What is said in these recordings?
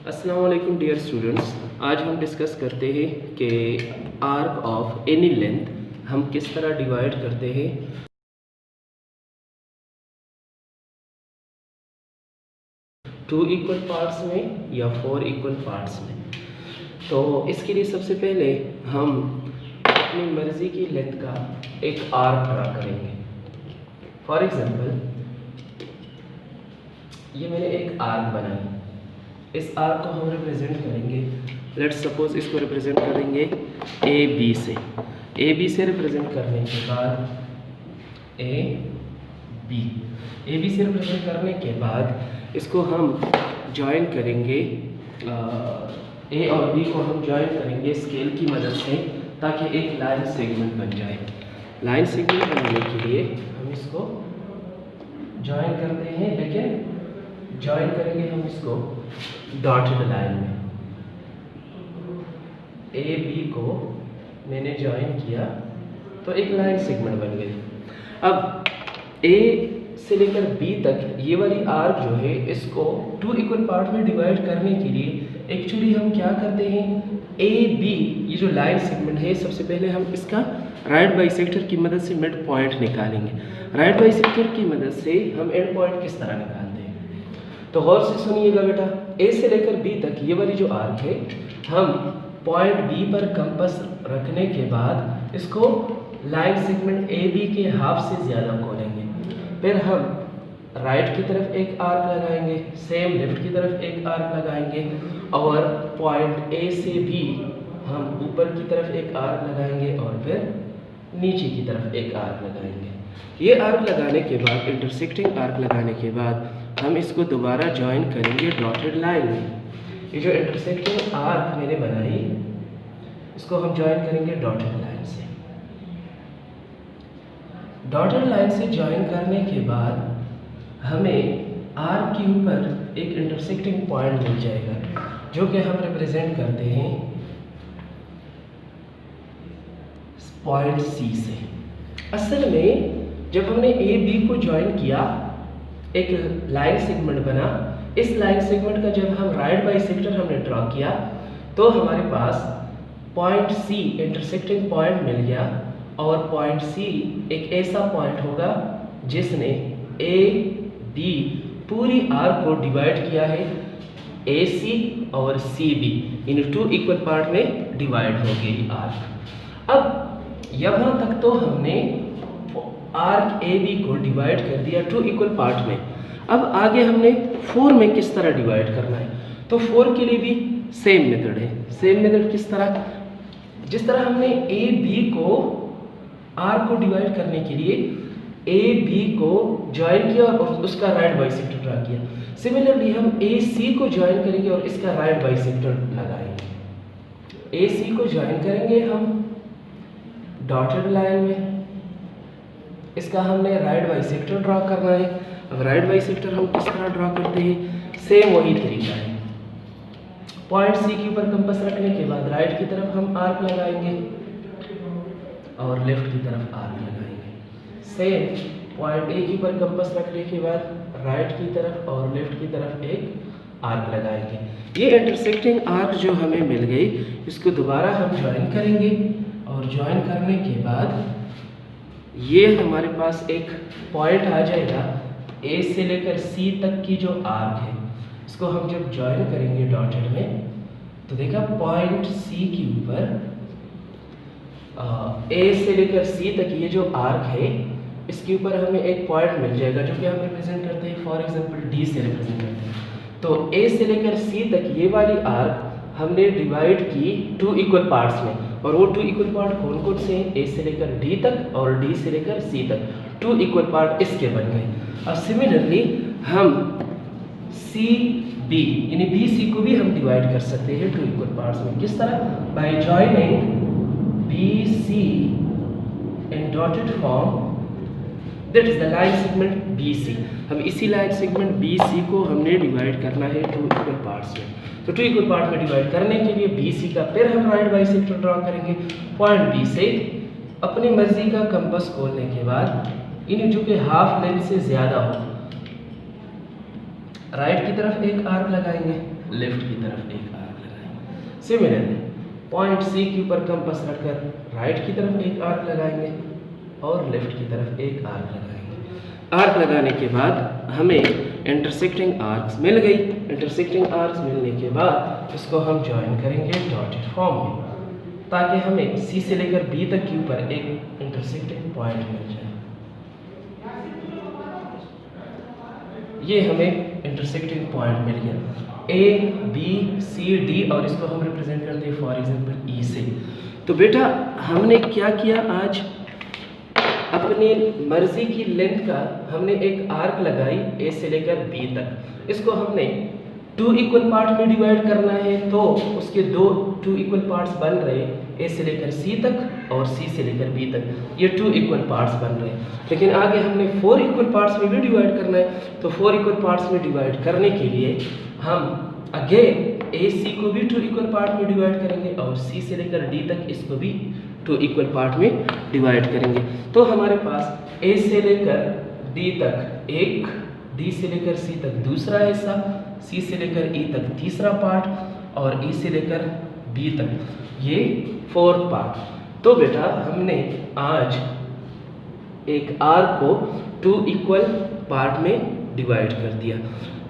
अस्सलाम वालेकुम dear students. आज हम डिस्कस करते हैं कि आर्क ऑफ एनी लेंथ हम किस तरह डिवाइड करते हैं। टू इक्वल पार्ट्स में या फोर इक्वल पार्ट्स में। तो इसके लिए सबसे पहले हम अपनी मर्ज़ी की लेंथ का एक आर्क ड्रा करेंगे। फॉर एग्जांपल ये मैंने एक आर्क बनाई। इस आर्क को हम रिप्रेजेंट करेंगे, लेट्स सपोज इसको रिप्रेजेंट करेंगे ए बी से। ए बी से रिप्रेजेंट करने के बाद ए बी से रिप्रेजेंट करने के बाद इसको हम जॉइन करेंगे, ए और बी को हम जॉइन करेंगे स्केल की मदद से, ताकि एक लाइन सेगमेंट बन जाए। लाइन सेगमेंट बनाने के लिए हम इसको जॉइन करते हैं, लेकिन जॉइन करेंगे हम इसको डॉटेड लाइन में। ए बी को मैंने जॉइन किया तो एक लाइन सेगमेंट बन गई। अब ए से लेकर बी तक ये वाली आर्क जो है, इसको टू इक्वल पार्ट में डिवाइड करने के लिए एक्चुअली हम क्या करते हैं, ए बी ये जो लाइन सेगमेंट है, सबसे पहले हम इसका राइट बाइसेक्टर की मदद से मिड पॉइंट निकालेंगे। राइट बाइसेक्टर की मदद से हम एंड पॉइंट किस तरह निकालते हैं, तो गौर से सुनिएगा बेटा। ए से लेकर बी तक ये वाली जो आर्क है, हम पॉइंट बी पर कंपास रखने के बाद इसको लाइन सेगमेंट ए बी के हाफ से ज़्यादा खोलेंगे। फिर हम राइट की तरफ एक आर्क लगाएंगे, सेम लेफ्ट की तरफ एक आर्क लगाएंगे, और पॉइंट ए से भी हम ऊपर की तरफ एक आर्क लगाएंगे और फिर नीचे की तरफ एक आर्क लगाएंगे। ये आर्क लगाने के बाद, इंटरसेक्टिंग आर्क लगाने के बाद, हम इसको दोबारा ज्वाइन करेंगे डॉटेड लाइन में। ये जो इंटरसेक्टिंग आर्क मैंने बनाई, इसको हम ज्वाइन करेंगे डॉटेड लाइन से। डॉटेड लाइन से ज्वाइन करने के बाद हमें आर्क के ऊपर एक इंटरसेक्टिंग पॉइंट मिल जाएगा, जो कि हम रिप्रेजेंट करते हैं पॉइंट सी से। असल में जब हमने ए बी को ज्वाइन किया, एक लाइन सेगमेंट बना। इस लाइन सेगमेंट का जब हम राइट बाइसेक्टर हमने ड्रॉ किया, तो हमारे पास पॉइंट सी इंटरसेक्टिंग पॉइंट मिल गया, और पॉइंट सी एक ऐसा पॉइंट होगा जिसने ए बी पूरी आर्क को डिवाइड किया है। ए सी और C B in two equal part में डिवाइड हो गई आर्क। अब यहाँ तक तो हमने आर्क ए बी को डिवाइड कर दिया टू इक्वल पार्ट में। अब आगे हमने फोर में किस तरह डिवाइड करना है, तो फोर के लिए भी सेम मेथड है। सेम मेथड किस तरह, जिस तरह हमने ए बी को आर्क को डिवाइड करने के लिए ए बी को ज्वाइन किया और उसका राइट बाइसेक्टर ड्रा किया, सिमिलरली हम ए सी को ज्वाइन करेंगे और इसका राइट बाइसेक्टर लगाएंगे। ए सी को ज्वाइन करेंगे हम डॉटेड लाइन में, इसका हमने राइट बाइसेक्टर ड्रा करना है। अब राइट बाइसेक्टर हम किस तरह ड्रा करते हैं, सेम वही तरीका है। पॉइंट सी के ऊपर कंपास रखने के बाद राइट की तरफ हम आर्क लगाएंगे और लेफ्ट की तरफ आर्क लगाएंगे। सेम पॉइंट ए के ऊपर कंपास रखने के बाद राइट की तरफ और लेफ्ट की तरफ एक आर्क लगाएंगे। ये इंटरसेक्टिंग आर्क जो हमें मिल गई, इसको दोबारा हम ज्वाइन करेंगे, और ज्वाइन करने के बाद ये हमारे पास एक पॉइंट आ जाएगा। ए से लेकर सी तक की जो आर्क है, इसको हम जब ज्वाइन करेंगे डॉटेड में, तो देखा पॉइंट सी के ऊपर ए से लेकर सी तक ये जो आर्क है, इसके ऊपर हमें एक पॉइंट मिल जाएगा, जो कि हम रिप्रेजेंट करते हैं फॉर एग्जांपल डी से रिप्रेजेंट करते हैं। तो ए से लेकर सी तक ये वाली आर्क हमने डिवाइड की टू इक्वल पार्ट्स में, और वो टू इक्वल पार्ट कौन कौन से हैं, ए से लेकर डी तक और डी से लेकर सी तक टू इक्वल पार्ट इसके बन गए। अब सिमिलरली हम सी बी यानी बी सी को भी हम डिवाइड कर सकते हैं टू इक्वल पार्ट्स में। किस तरह, by joining B C in dotted form, that is the line segment B C. हम इसी लाइन सेगमेंट बी सी को हमने डिवाइड करना है टू इक्वल पार्ट्स में। तो टू इक्वल पार्ट में डिवाइड करने के लिए बी सी का फिर हम राइट बाइसेक्टर ड्रॉ करेंगे। पॉइंट बी से अपनी मर्जी का कंपास खोलने के बाद, इन जो कि हाफ लेंथ से ज़्यादा हो, राइट की तरफ एक आर्क लगाएंगे लेफ्ट की तरफ एक आर्क लगाएंगे। सिमिलरली पॉइंट सी के ऊपर कंपास रखकर राइट की तरफ एक आर्क लगाएंगे और लेफ्ट की तरफ एक आर्क लगाएंगे। आर्क लगाने के बाद हमें इंटरसेक्टिंग आर्क्स मिल गई। इंटरसेक्टिंग आर्क्स मिलने के बाद इसको हम ज्वाइन करेंगे डॉटेड फॉर्म में, ताकि हमें सी से लेकर बी तक के ऊपर एक इंटरसेक्टिंग पॉइंट मिल जाए। ये हमें इंटरसेक्टिंग पॉइंट मिल गया ए बी सी डी, और इसको हम रिप्रेजेंट करते हैं फॉर एग्जांपल ई से। तो बेटा हमने क्या किया, आज अपनी मर्जी की लेंथ का हमने एक आर्क लगाई ए से लेकर बी तक। इसको हमने 2 इक्वल पार्ट में डिवाइड करना है, तो उसके 2 इक्वल पार्ट्स बन रहे ए से लेकर सी तक और सी से लेकर बी तक, ये 2 इक्वल पार्ट्स बन रहे हैं। लेकिन आगे हमने 4 इक्वल पार्ट्स में भी डिवाइड करना है, तो 4 इक्वल पार्ट्स में डिवाइड करने के लिए हम अगेन ए सी को भी 2 इक्वल पार्ट में डिवाइड करेंगे और सी से लेकर डी तक इसको भी 2 इक्वल पार्ट में डिवाइड करेंगे। तो हमारे पास ए से लेकर डी तक एक, डी से लेकर सी तक दूसरा हिस्सा, सी से लेकर ई तक तीसरा पार्ट और ई से लेकर बी तक ये 4th पार्ट। तो बेटा हमने आज एक आर्क को 2 इक्वल पार्ट में डिवाइड कर दिया।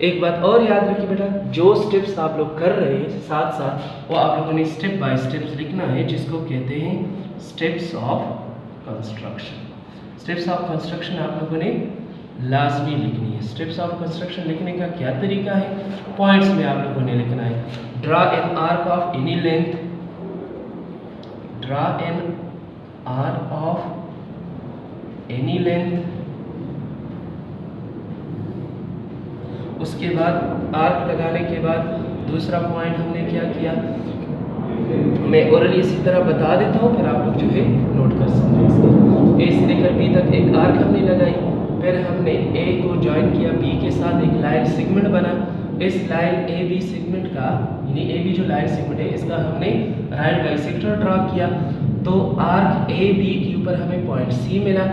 एक बात और याद रखिए बेटा, जो स्टेप्स आप लोग कर रहे हैं साथ साथ वो आप लोगों ने स्टेप बाय स्टेप्स लिखना है, जिसको कहते हैं steps of construction. Steps of construction आप लोगों ने लाजमी लिखनी है। स्टेप्स ऑफ कंस्ट्रक्शन लिखने का क्या तरीका है, पॉइंट्स में आप लोगों ने लिखना है। Draw an arc of any length, draw an arc of any length. उसके बाद आर्क लगाने के बाद दूसरा पॉइंट हमने क्या किया, मैं ओरली इसी तरह बता देता हूँ, फिर आप लोग जो है नोट कर सकते हैं। ए से लेकर बी तक एक आर्क हमने लगाई, फिर हमने ए को ज्वाइन किया बी के साथ, एक लाइन सेगमेंट बना। इस लाइन ए बी सेगमेंट का, यानी ए बी जो लाइन सेगमेंट है इसका हमने राइट बाइसेक्टर ड्रा किया। तो आर्क ए बी के ऊपर हमें पॉइंट सी मिला।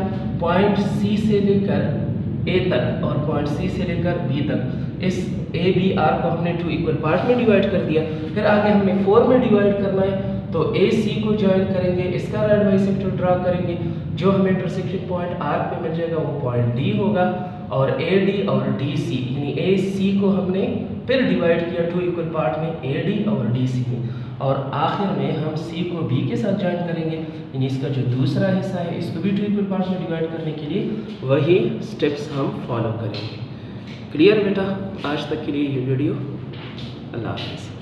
पॉइंट सी से लेकर ए तक और पॉइंट सी से लेकर बी तक, इस ए बी आर को हमने 2 इक्वल पार्ट में डिवाइड कर दिया। फिर आगे हमें 4 में डिवाइड करना है, तो ए सी को ज्वाइन करेंगे, इसका राइट बाइसेक्टर ड्रा करेंगे। जो हमें इंटरसेक्शन पॉइंट आर पे मिल जाएगा वो पॉइंट डी होगा, और ए डी और डी सी, यानी ए सी को हमने फिर डिवाइड किया 2 इक्वल पार्ट में, ए डी और डी सी में, और आखिर में हम सी को बी के साथ ज्वाइन करेंगे, यानी इसका जो दूसरा हिस्सा है इसको भी 2 इक्वल पार्ट में डिवाइड करने के लिए वही स्टेप्स हम फॉलो करेंगे। क्लियर बेटा? आज तक के लिए ये वीडियो, अल्लाह हाफ़िज़।